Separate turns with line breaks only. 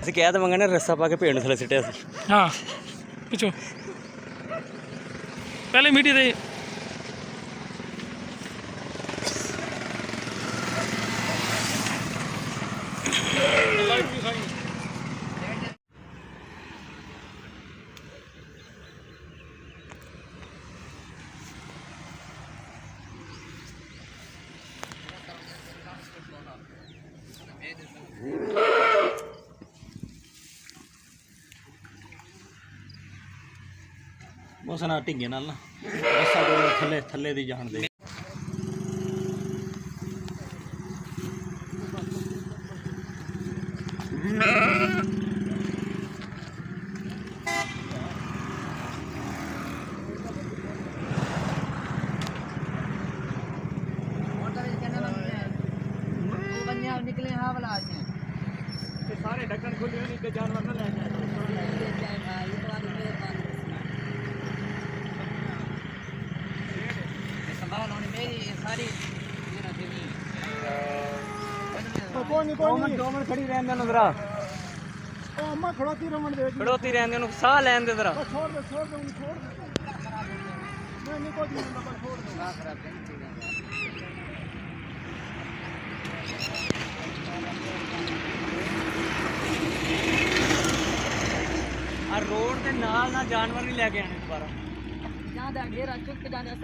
ਅਸੀਂ ਕਹਿ ਤਾਂ ਮੰਗਣੇ ਰੱਸਾ ਪਾ ਕੇ ਭੇਡ ਨੂੰ ਥੱਲੇ ਸਿੱਟਿਆ ਸੀ।
ਹਾਂ ਪਿੱਛੋਂ ਪਹਿਲੇ ਮਿੱਟੀ ਦੇ
ਉਸ ਨਾਲ ਢਿੰਗੇ ਨਾਲ ਨਾ ਰੱਸਾ ਦੇ ਥੱਲੇ ਥੱਲੇ ਦੀ ਜਾਣ ਦੇ।
निकले हाँ वाला आज
सारे ढक्कन खुले नहीं के जानवर ना ले
संभाल होने मेरी सारी
दो मिनट खड़ी रहने दे जरा।
अम्मा खड़ोती रमन दे
खड़ोती रहने दे, उन्हें साह लेने दे जरा।
छोड़ दे मैं नहीं कोई नहीं छोड़ दूंगा खराब
रोड के नाल ना जानवर नहीं लेके आने दोबारा।
जान दे घेरा चुक के जाने